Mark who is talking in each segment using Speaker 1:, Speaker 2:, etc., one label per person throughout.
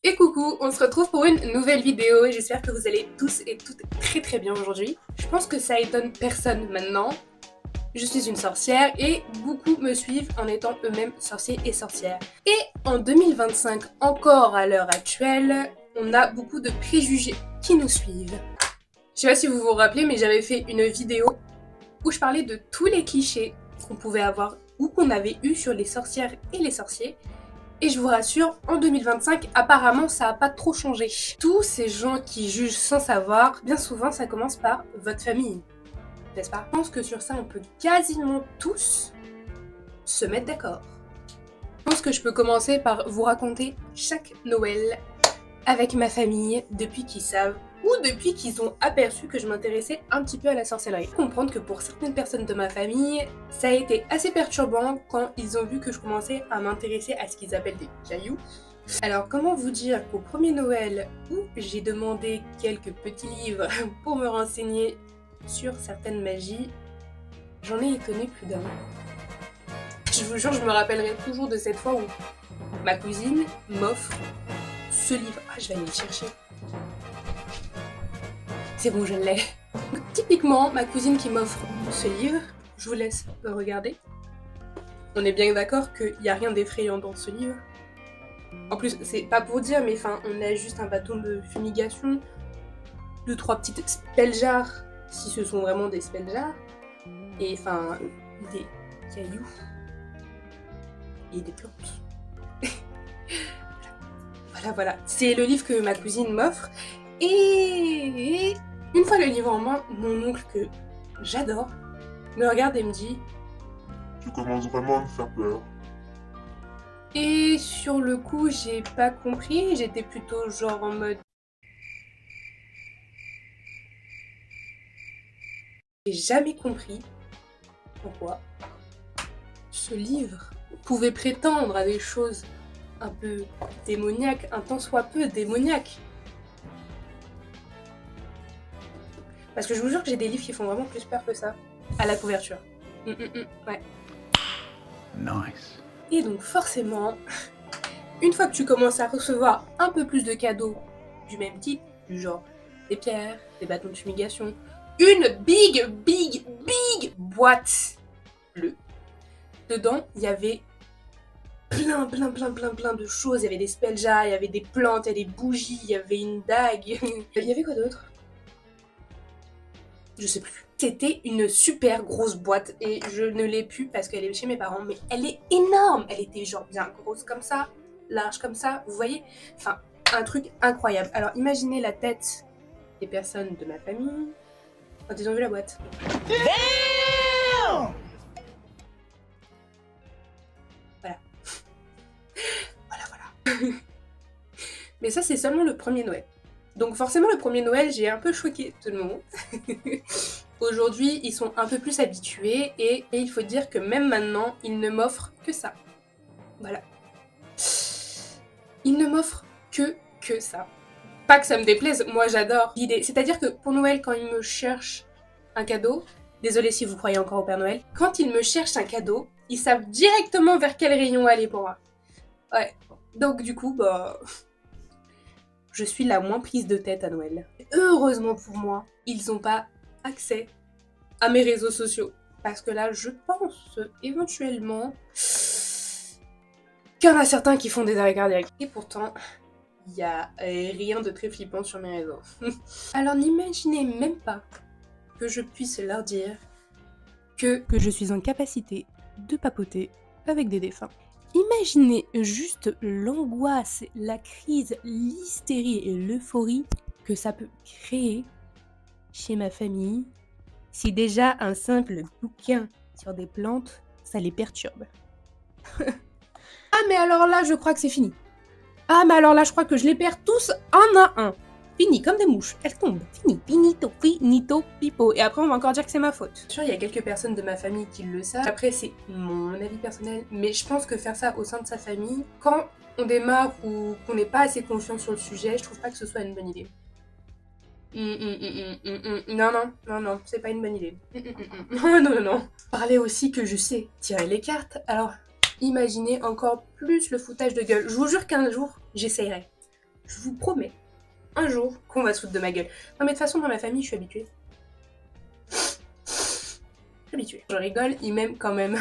Speaker 1: Et coucou, on se retrouve pour une nouvelle vidéo et j'espère que vous allez tous et toutes très bien aujourd'hui. Je pense que ça étonne personne maintenant. Je suis une sorcière et beaucoup me suivent en étant eux-mêmes sorciers et sorcières. Et en 2025, encore à l'heure actuelle, on a beaucoup de préjugés qui nous suivent. Je sais pas si vous vous rappelez, mais j'avais fait une vidéo où je parlais de tous les clichés qu'on pouvait avoir ou qu'on avait eu sur les sorcières et les sorciers. Et je vous rassure, en 2025, apparemment, ça n'a pas trop changé. Tous ces gens qui jugent sans savoir, bien souvent, ça commence par votre famille, n'est-ce pas? Je pense que sur ça, on peut quasiment tous se mettre d'accord. Je pense que je peux commencer par vous raconter chaque Noël avec ma famille depuis qu'ils savent ou depuis qu'ils ont aperçu que je m'intéressais un petit peu à la sorcellerie. Comprendre que pour certaines personnes de ma famille, ça a été assez perturbant quand ils ont vu que je commençais à m'intéresser à ce qu'ils appellent des cailloux. Alors comment vous dire qu'au premier Noël où j'ai demandé quelques petits livres pour me renseigner sur certaines magies, j'en ai étonné plus d'un. Je vous jure, je me rappellerai toujours de cette fois où ma cousine m'offre ce livre. Ah, je vais aller le chercher. C'est bon, je l'ai. Typiquement, ma cousine qui m'offre ce livre, je vous laisse le regarder. On est bien d'accord qu'il n'y a rien d'effrayant dans ce livre. En plus, c'est pas pour dire, mais enfin, on a juste un bâton de fumigation, 2-3 petites spell jars, si ce sont vraiment des spell jars, et enfin, des cailloux, et des plantes. Voilà. C'est le livre que ma cousine m'offre, et une fois le livre en main, mon oncle, que j'adore, me regarde et me dit
Speaker 2: « Tu commences vraiment à me faire peur. »
Speaker 1: Et sur le coup, j'ai pas compris, j'étais plutôt genre en mode... J'ai jamais compris pourquoi ce livre pouvait prétendre à des choses un peu démoniaques, un tant soit peu démoniaques. Parce que je vous jure que j'ai des livres qui font vraiment plus peur que ça, à la couverture. Ouais.
Speaker 3: Nice.
Speaker 1: Et donc forcément, une fois que tu commences à recevoir un peu plus de cadeaux du même type, du genre des pierres, des bâtons de fumigation, une big boîte bleue. Dedans, il y avait plein de choses. Il y avait des spell jars, il y avait des plantes, il y avait des bougies, il y avait une dague. Il y avait quoi d'autre? Je sais plus. C'était une super grosse boîte et je ne l'ai plus parce qu'elle est chez mes parents, mais elle est énorme. Elle était genre bien grosse comme ça, large comme ça, vous voyez? Enfin, un truc incroyable. Alors imaginez la tête des personnes de ma famille quand ils ont vu la boîte.
Speaker 3: Damn!
Speaker 1: Voilà. Mais ça, c'est seulement le premier Noël. Donc forcément, le premier Noël, j'ai un peu choqué tout le monde. Aujourd'hui, ils sont un peu plus habitués et il faut dire que même maintenant, ils ne m'offrent que ça. Voilà. Ils ne m'offrent que ça. Pas que ça me déplaise, moi j'adore l'idée. C'est-à-dire que pour Noël, quand ils me cherchent un cadeau, désolé si vous croyez encore au Père Noël, quand ils me cherchent un cadeau, ils savent directement vers quel rayon aller pour moi. Ouais. Donc du coup, bah... je suis la moins prise de tête à Noël. Heureusement pour moi, ils n'ont pas accès à mes réseaux sociaux. Parce que là, je pense éventuellement qu'il y en a certains qui font des arrêts cardiaques. Et pourtant, il n'y a rien de très flippant sur mes réseaux. Alors n'imaginez même pas que je puisse leur dire que je suis en capacité de papoter avec des défunts. Imaginez juste l'angoisse, la crise, l'hystérie et l'euphorie que ça peut créer chez ma famille si déjà un simple bouquin sur des plantes, ça les perturbe. Ah mais alors là, je crois que c'est fini. Ah mais alors là, je crois que je les perds tous un à un. Fini, comme des mouches, elles tombent. Fini, finito, pipo. Et après, on va encore dire que c'est ma faute. Bien sûr, il y a quelques personnes de ma famille qui le savent. Après, c'est mon avis personnel. Mais je pense que faire ça au sein de sa famille, quand on démarre ou qu'on n'est pas assez confiant sur le sujet, je trouve pas que ce soit une bonne idée. Non, c'est pas une bonne idée. Non. Parler aussi que je sais tirer les cartes, alors imaginez encore plus le foutage de gueule. Je vous jure qu'un jour, j'essayerai. je vous promets, un jour, qu'on va se foutre de ma gueule. Non mais de toute façon, dans ma famille, je suis habituée. Je rigole, ils m'aiment quand même.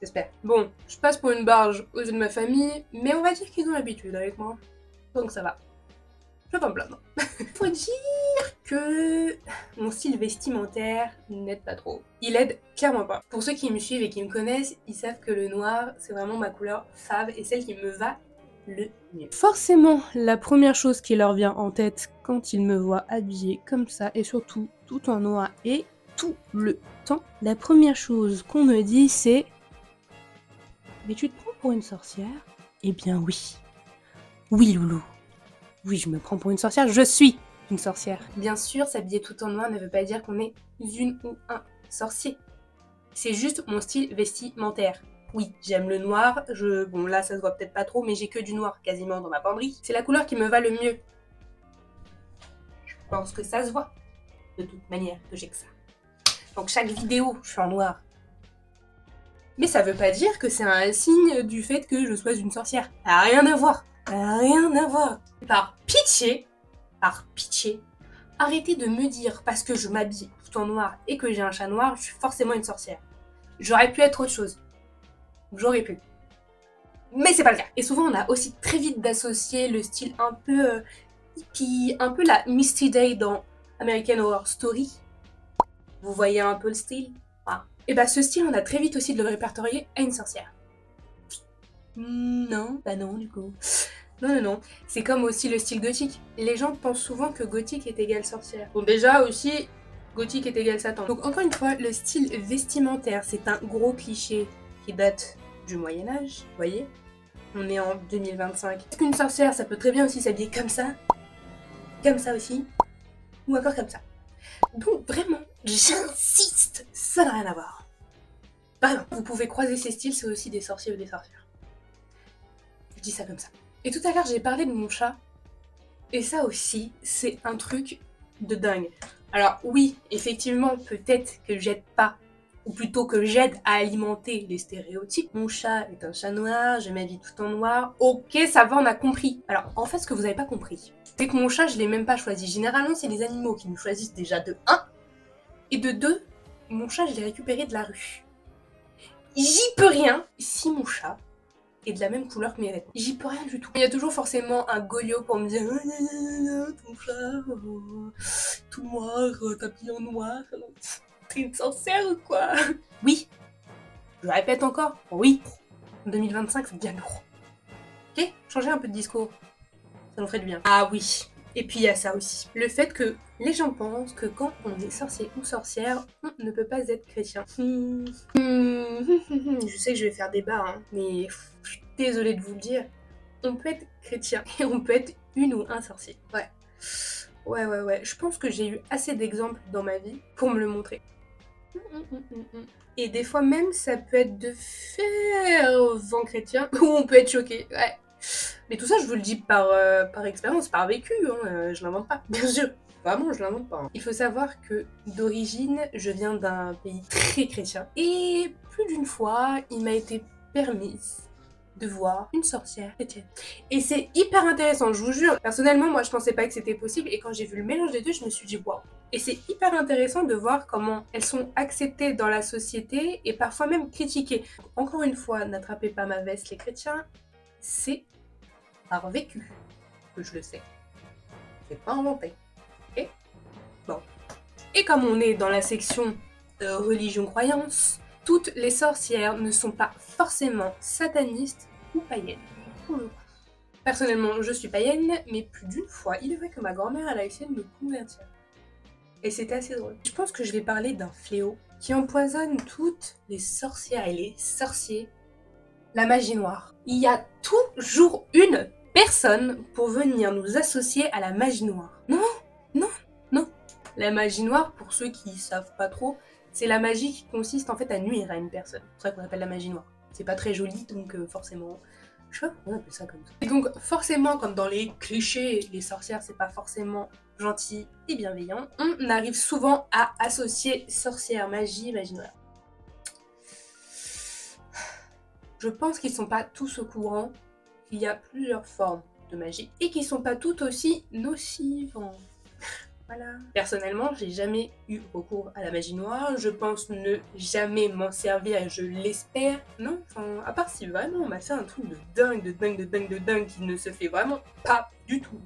Speaker 1: J'espère. Bon, je passe pour une barge aux yeux de ma famille, mais on va dire qu'ils ont l'habitude avec moi. Donc ça va. Je vais pas me plaindre. Faut dire que mon style vestimentaire n'aide pas trop. Il aide clairement pas. Pour ceux qui me suivent et qui me connaissent, ils savent que le noir, c'est vraiment ma couleur fave et celle qui me va le mieux. Forcément, la première chose qui leur vient en tête quand ils me voient habillée comme ça, et surtout tout en noir et tout le temps, la première chose qu'on me dit c'est « Mais tu te prends pour une sorcière ?» Eh bien oui. Oui loulou. Oui, je me prends pour une sorcière, je suis une sorcière. Bien sûr, s'habiller tout en noir ne veut pas dire qu'on est une ou un sorcier. C'est juste mon style vestimentaire. Oui, j'aime le noir, bon là ça se voit peut-être pas trop, mais j'ai que du noir quasiment dans ma penderie. C'est la couleur qui me va le mieux. Je pense que ça se voit, de toute manière, que j'ai que ça. Donc chaque vidéo, je suis en noir. Mais ça veut pas dire que c'est un signe du fait que je sois une sorcière. Ça n'a rien à voir. Ça n'a rien à voir. Par pitié, arrêtez de me dire parce que je m'habille tout en noir et que j'ai un chat noir, je suis forcément une sorcière. J'aurais pu être autre chose. J'aurais pu. Mais c'est pas le cas. Et souvent on a aussi très vite d'associer le style un peu hippie, un peu la Misty Day dans American Horror Story. Vous voyez un peu le style? Voilà. Et bah ce style on a très vite aussi de le répertorier à une sorcière. Non, bah non du coup. Non. C'est comme aussi le style gothique. Les gens pensent souvent que gothique est égal sorcière. Bon déjà aussi, gothique est égal Satan. Donc encore une fois, le style vestimentaire, c'est un gros cliché qui date du Moyen-Âge, vous voyez? On est en 2025. Est-ce qu'une sorcière, ça peut très bien aussi s'habiller comme ça aussi, ou encore comme ça. Donc vraiment, j'insiste, ça n'a rien à voir. Vraiment, vous pouvez croiser ces styles, c'est aussi des sorciers ou des sorcières. Je dis ça comme ça. Et tout à l'heure, j'ai parlé de mon chat. Et ça aussi, c'est un truc de dingue. Alors oui, effectivement, peut-être que j'aide pas, ou plutôt que j'aide à alimenter les stéréotypes. Mon chat est un chat noir, je m'habille tout en noir. Ok, ça va, on a compris. Alors, en fait, ce que vous avez pas compris, c'est que mon chat, je l'ai même pas choisi. Généralement, c'est les animaux qui nous choisissent déjà de 1. Et de 2, mon chat, je l'ai récupéré de la rue. J'y peux rien si mon chat est de la même couleur que mes vêtements. J'y peux rien du tout. Il y a toujours forcément un goliot pour me dire ton chat, tout noir, tapis en noir, t'es une sorcière ou quoi? Oui, je le répète encore, oui, en 2025 c'est bien lourd. Ok, changer un peu de discours, ça nous ferait du bien. Ah oui, et puis il y a ça aussi, le fait que les gens pensent que quand on est sorcier ou sorcière, on ne peut pas être chrétien. Je sais que je vais faire débat, hein, mais je suis désolée de vous le dire. On peut être chrétien et on peut être une ou un sorcier. Ouais. Je pense que j'ai eu assez d'exemples dans ma vie pour me le montrer. Et des fois même, ça peut être de fervents chrétiens où on peut être choqué. Ouais. Mais tout ça, je vous le dis par expérience, par vécu. Hein, je l'invente pas, bien sûr. Vraiment, je l'invente pas. Hein. Il faut savoir que d'origine, je viens d'un pays très chrétien. Et plus d'une fois, il m'a été permise de voir une sorcière chrétienne. Et c'est hyper intéressant, je vous jure. Personnellement, moi, je pensais pas que c'était possible. Et quand j'ai vu le mélange des deux, je me suis dit waouh. Et c'est hyper intéressant de voir comment elles sont acceptées dans la société et parfois même critiquées. Encore une fois, n'attrapez pas ma veste les chrétiens, c'est par vécu que je le sais. C'est pas inventé. Ok ? Bon. Et comme on est dans la section religion-croyance, toutes les sorcières ne sont pas forcément satanistes ou païennes. Pour le coup. Personnellement, je suis païenne, mais plus d'une fois, il est vrai que ma grand-mère elle a essayé de me convertir. Et c'était assez drôle. Je pense que je vais parler d'un fléau qui empoisonne toutes les sorcières et les sorciers, la magie noire. Il y a toujours une personne pour venir nous associer à la magie noire. Non. La magie noire, pour ceux qui savent pas trop, c'est la magie qui consiste en fait à nuire à une personne. C'est pour ça qu'on appelle la magie noire. C'est pas très joli, donc forcément... Je sais pas pourquoi on appelle ça comme ça. Et donc forcément, comme dans les clichés, les sorcières c'est pas forcément gentil et bienveillant, on arrive souvent à associer sorcière, magie, magie noire. Je pense qu'ils sont pas tous au courant qu'il y a plusieurs formes de magie et qui sont pas toutes aussi nocives. Voilà. Personnellement, j'ai jamais eu recours à la magie noire. Je pense ne jamais m'en servir et je l'espère. Non, enfin, à part si vraiment on m'a fait un truc de dingue qui ne se fait vraiment pas du tout.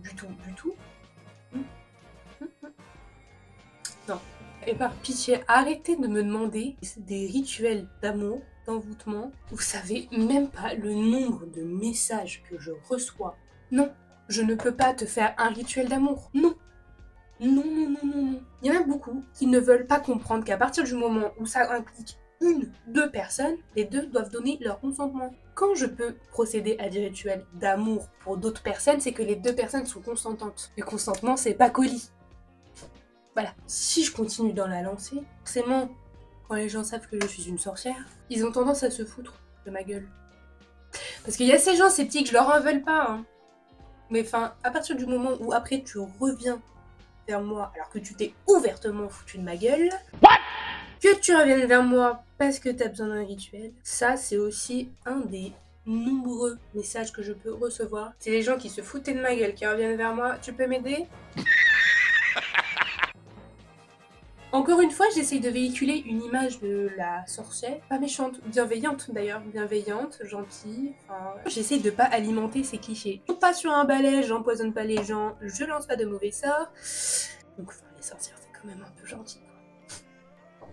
Speaker 1: Non. Et par pitié, arrêtez de me demander des rituels d'amour, d'envoûtement. Vous savez même pas le nombre de messages que je reçois. Non, je ne peux pas te faire un rituel d'amour. Non. Non. Il y en a beaucoup qui ne veulent pas comprendre qu'à partir du moment où ça implique deux personnes, les deux doivent donner leur consentement. Quand je peux procéder à des rituels d'amour pour d'autres personnes, c'est que les deux personnes sont consentantes. Le consentement, c'est pas colis. Voilà. Si je continue dans la lancée, forcément, quand les gens savent que je suis une sorcière, ils ont tendance à se foutre de ma gueule. Parce qu'il y a ces gens sceptiques, je leur en veux pas, hein. Mais enfin, à partir du moment où après tu reviens vers moi alors que tu t'es ouvertement foutu de ma gueule, que tu reviennes vers moi parce que t'as besoin d'un rituel, ça c'est aussi un des nombreux messages que je peux recevoir. C'est les gens qui se foutaient de ma gueule qui reviennent vers moi, tu peux m'aider? Encore une fois, j'essaye de véhiculer une image de la sorcière, pas méchante, bienveillante d'ailleurs, bienveillante, gentille, enfin... J'essaye de pas alimenter ces clichés. Je pas sur un balai, j'empoisonne pas les gens, je lance pas de mauvais sorts. Donc enfin, les sorcières c'est quand même un peu gentil, quoi.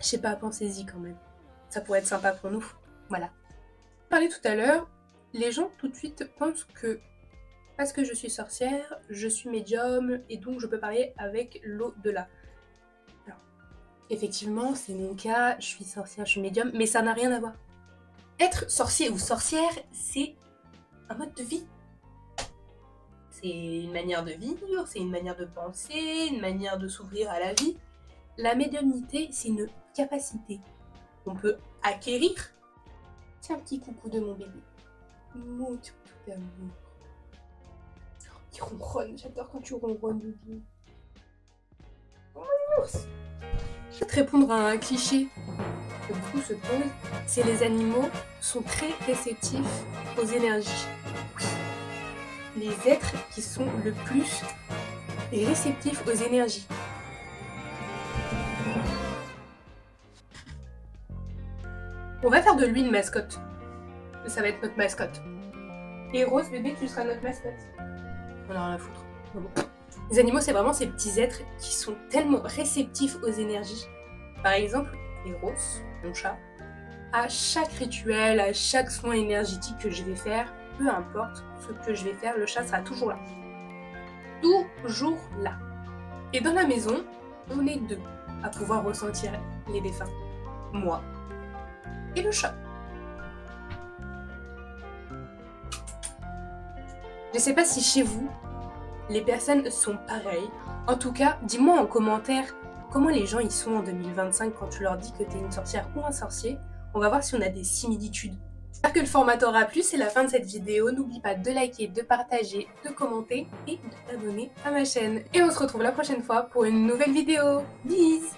Speaker 1: Je sais pas, pensez-y quand même. Ça pourrait être sympa pour nous. Voilà. Je parlais tout à l'heure, les gens tout de suite pensent que parce que je suis sorcière, je suis médium et donc je peux parler avec l'au-delà. Effectivement, c'est mon cas, je suis sorcière, je suis médium, mais ça n'a rien à voir. Être sorcier ou sorcière, c'est un mode de vie. C'est une manière de vivre, c'est une manière de penser, une manière de s'ouvrir à la vie. La médiumnité, c'est une capacité qu'on peut acquérir. Tiens, un petit coucou de mon bébé. Mon tout d'amour. Il ronronne, j'adore quand tu ronronnes, bébé. Oh mon ours! Je vais te répondre à un cliché que beaucoup se posent, c'est les animaux sont très réceptifs aux énergies. Oui. Les êtres qui sont le plus réceptifs aux énergies. On va faire de lui une mascotte. Ça va être notre mascotte. Et Rose, bébé, tu seras notre mascotte. On a rien à foutre. Bon. Les animaux, c'est vraiment ces petits êtres qui sont tellement réceptifs aux énergies. Par exemple, Eros, mon chat, à chaque rituel, à chaque soin énergétique que je vais faire, peu importe ce que je vais faire, le chat sera toujours là. Toujours là. Et dans la maison, on est deux à pouvoir ressentir les défunts. Moi et le chat. Je sais pas si chez vous, les personnes sont pareilles. En tout cas, dis-moi en commentaire comment les gens y sont en 2025 quand tu leur dis que t'es une sorcière ou un sorcier. On va voir si on a des similitudes. J'espère que le format t'aura plu, c'est la fin de cette vidéo. N'oublie pas de liker, de partager, de commenter et de t'abonner à ma chaîne. Et on se retrouve la prochaine fois pour une nouvelle vidéo. Bisous!